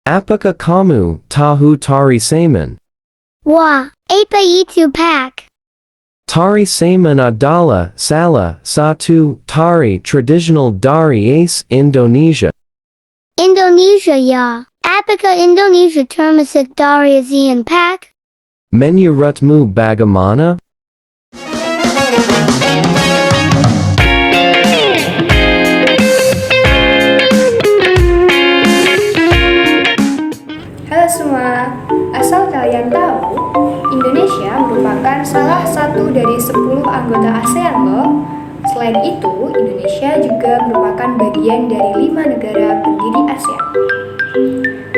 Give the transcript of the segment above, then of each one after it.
Apakah kamu tahu tari Saman? Wah, apa itu Pak? Tari Saman adalah salah satu tari tradisional dari Indonesia. Indonesia ya. Apakah Indonesia termasuk dari ASEAN Pak? Menurutmu bagaimana? Halo semua, asal kalian tahu, Indonesia merupakan salah satu dari 10 anggota ASEAN loh. Selain itu, Indonesia juga merupakan bagian dari 5 negara pendiri ASEAN.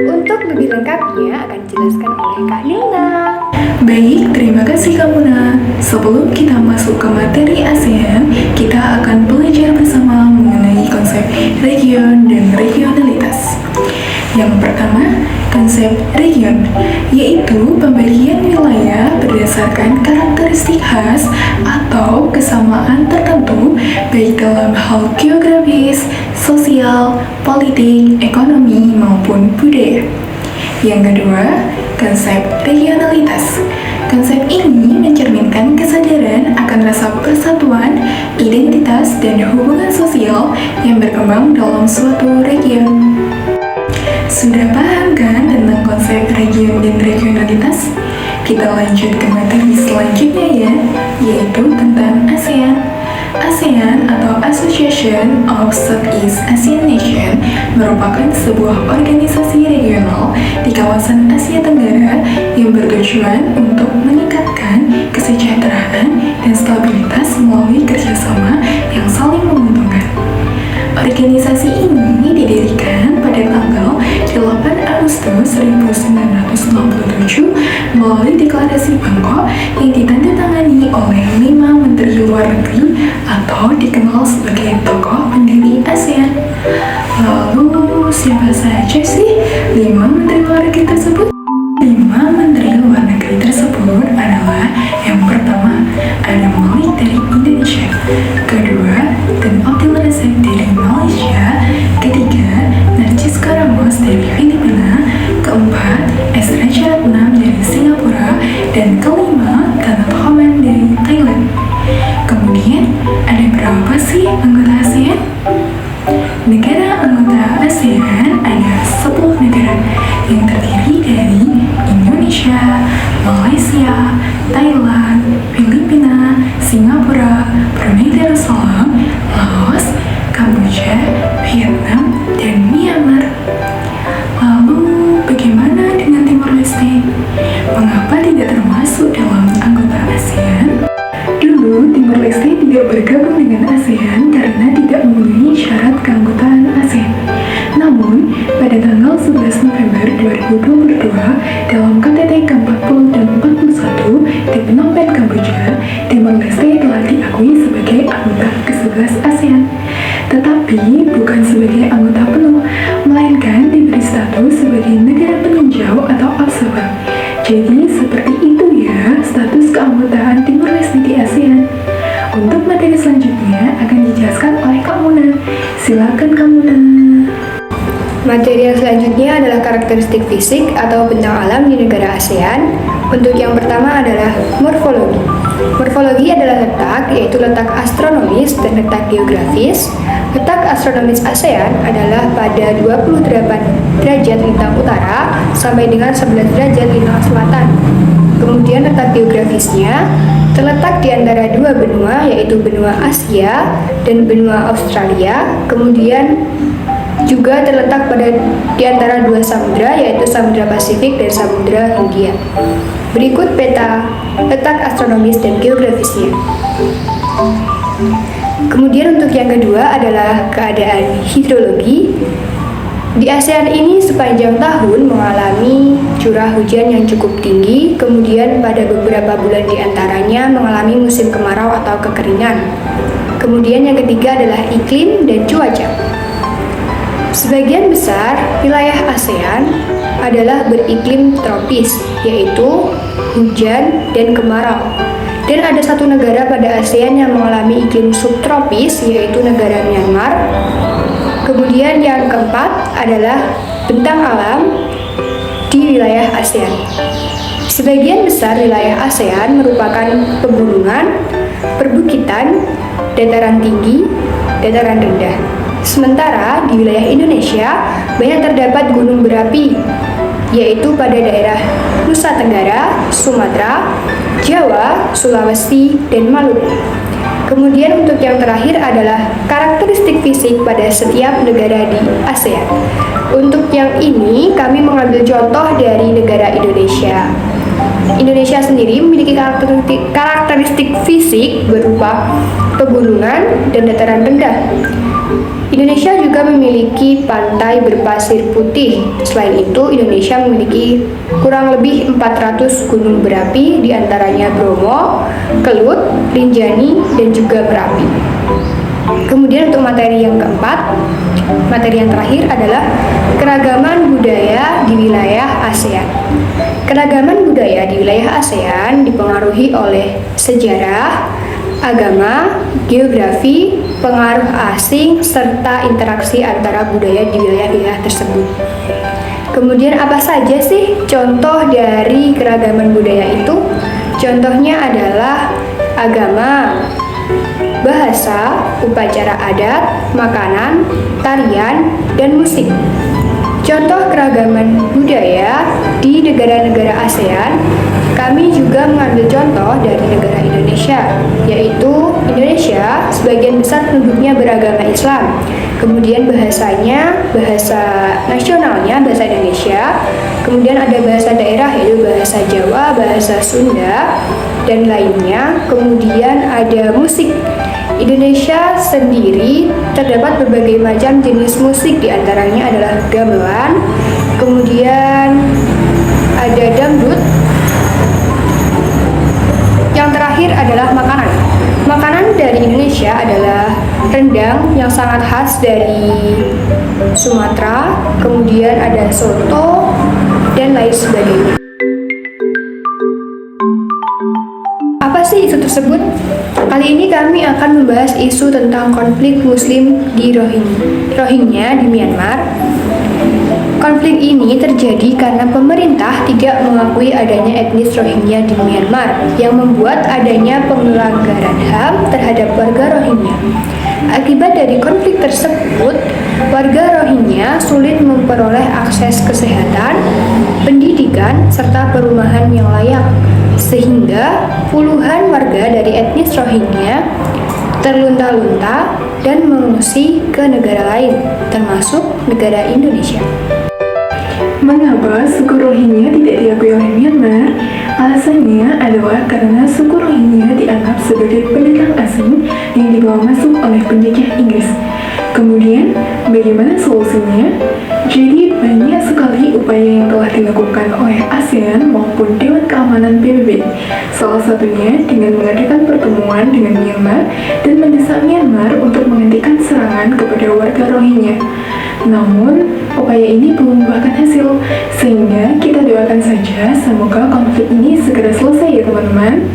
Untuk lebih lengkapnya akan dijelaskan oleh Kak Nilna. Baik, terima kasih Kak Muna. Sebelum kita masuk ke materi ASEAN, kita akan belajar bersama mengenai konsep region dan regionalitas. Yang pertama, konsep region, yaitu pembagian wilayah berdasarkan karakteristik khas atau kesamaan tertentu baik dalam hal geografis, sosial, politik, ekonomi, maupun budaya. Yang kedua, konsep regionalitas. Konsep ini mencerminkan kesadaran akan rasa persatuan, identitas, dan hubungan sosial yang berkembang dalam suatu region. Sudah paham kan tentang konsep region dan regionalitas? Kita lanjut ke materi selanjutnya ya, yaitu tentang ASEAN. ASEAN atau Association of Southeast Asian Nations merupakan sebuah organisasi regional di kawasan Asia Tenggara yang bertujuan untuk meningkatkan kesejahteraan dan stabilitas melalui kerjasama yang saling menguntungkan. Organisasi ini didirikan pada tanggal 8 Agustus 1967 melalui deklarasi Bangkok yang ditandatangani oleh 5 menteri luar negeri atau dikenal sebagai tokoh pendiri ASEAN. Lalu siapa saja sih 5 menteri luar negeri tersebut? 5 menteri luar negeri tersebut adalah yang pertama ada Malik dari Indonesia, kedua Tun Abdul Razak dari Malaysia, ketiga Narcisca Ramos dari Filipina, keempat S. Rajaratnam dari Singapura, dan kelima Tanat Homan dari Thailand. Kemudian ada berapa sih anggota ASEAN? Negara anggota ASEAN ada 10 negara yang terdiri dari Indonesia, Malaysia, Thailand, Filipina, Singapura, Brunei Darussalam, Laos, Kamboja, Vietnam, dan Myanmar. Lalu bagaimana dengan Timor Leste? Mengapa tidak termasuk dalam anggota ASEAN? Dulu Timor Leste tidak bergabung dengan ASEAN karena tidak memenuhi syarat keanggotaan ASEAN. Namun, pada tanggal 11 November 2022, dalam KTT ke-40 dan 41 di Phnom Penh, Kamboja, Timor Leste telah diakui sebagai anggota ke-11 ASEAN. Tetapi bukan sebagai anggota penuh, melainkan diberi status sebagai negara peninjau atau observer. Jadi seperti itu ya status keanggotaan Timor Leste di ASEAN. Untuk materi selanjutnya akan dijelaskan oleh Kak Muna. Silakan Kak Muna. Materi yang selanjutnya adalah karakteristik fisik atau bentang alam di negara ASEAN. Untuk yang pertama adalah morfologi. Morfologi adalah letak, yaitu letak astronomis dan letak geografis. Letak astronomis ASEAN adalah pada 28 derajat lintang utara sampai dengan 11 derajat lintang selatan. Kemudian letak geografisnya terletak di antara dua benua, yaitu benua Asia dan benua Australia. Kemudian juga terletak di antara dua samudra, yaitu Samudra Pasifik dan Samudra Hindia. Berikut peta letak astronomis dan geografisnya. Kemudian untuk yang kedua adalah keadaan hidrologi. Di ASEAN ini sepanjang tahun mengalami curah hujan yang cukup tinggi, kemudian pada beberapa bulan di antaranya mengalami musim kemarau atau kekeringan. Kemudian yang ketiga adalah iklim dan cuaca. Sebagian besar wilayah ASEAN adalah beriklim tropis, yaitu hujan dan kemarau. Dan ada satu negara pada ASEAN yang mengalami iklim subtropis, yaitu negara Myanmar. Kemudian yang keempat adalah bentang alam, wilayah ASEAN. Sebagian besar wilayah ASEAN merupakan pegunungan, perbukitan, dataran tinggi, dataran rendah. Sementara di wilayah Indonesia banyak terdapat gunung berapi, yaitu pada daerah Nusa Tenggara, Sumatera, Jawa, Sulawesi, dan Maluku. Kemudian untuk yang terakhir adalah karakteristik fisik pada setiap negara di ASEAN. Untuk yang ini kami mengambil contoh dari negara Indonesia. Indonesia sendiri memiliki karakteristik fisik berupa pegunungan dan dataran rendah. Indonesia juga memiliki pantai berpasir putih. Selain itu, Indonesia memiliki kurang lebih 400 gunung berapi, diantaranya Bromo, Kelut, Rinjani, dan juga Merapi. Kemudian untuk materi yang keempat, materi yang terakhir adalah keragaman budaya di wilayah ASEAN. Keragaman budaya di wilayah ASEAN dipengaruhi oleh sejarah, agama, geografi, pengaruh asing, serta interaksi antara budaya di wilayah-wilayah tersebut. Kemudian apa saja sih contoh dari keragaman budaya itu? Contohnya adalah agama, bahasa, upacara adat, makanan, tarian, dan musik. Contoh keragaman budaya di negara-negara ASEAN, kami juga mengambil contoh dari negara Indonesia, yaitu Indonesia sebagian besar penduduknya beragama Islam. Kemudian bahasanya, bahasa nasionalnya bahasa Indonesia. Kemudian ada bahasa daerah yaitu bahasa Jawa, bahasa Sunda, dan lainnya. Kemudian ada musik. Indonesia sendiri terdapat berbagai macam jenis musik, diantaranya adalah gamelan, kemudian ada dangdut. Yang terakhir adalah makanan. Makanan dari Indonesia adalah rendang yang sangat khas dari Sumatera, kemudian ada soto, dan lain sebagainya. Apa sih isu tersebut? Kali ini kami akan membahas isu tentang konflik Muslim di Rohingya di Myanmar. Konflik ini terjadi karena pemerintah tidak mengakui adanya etnis Rohingya di Myanmar, yang membuat adanya pelanggaran HAM terhadap warga Rohingya. Akibat dari konflik tersebut, warga Rohingya sulit memperoleh akses kesehatan, pendidikan, serta perumahan yang layak, sehingga puluhan warga dari etnis Rohingya terlunta-lunta dan mengungsi ke negara lain, termasuk negara Indonesia. Mengapa suku Rohingya tidak diakui oleh Myanmar? Alasannya adalah karena suku Rohingya dianggap sebagai pendatang asing yang dibawa masuk oleh penjajah Inggris. Kemudian, bagaimana solusinya? Jadi, banyak sekali upaya yang telah dilakukan oleh ASEAN maupun Dewan Keamanan PBB. Salah satunya dengan mengadakan pertemuan dengan Myanmar dan mendesak Myanmar untuk menghentikan serangan kepada warga Rohingya. Namun, upaya ini belum membuahkan hasil, sehingga kita doakan saja semoga konflik ini segera selesai ya teman-teman.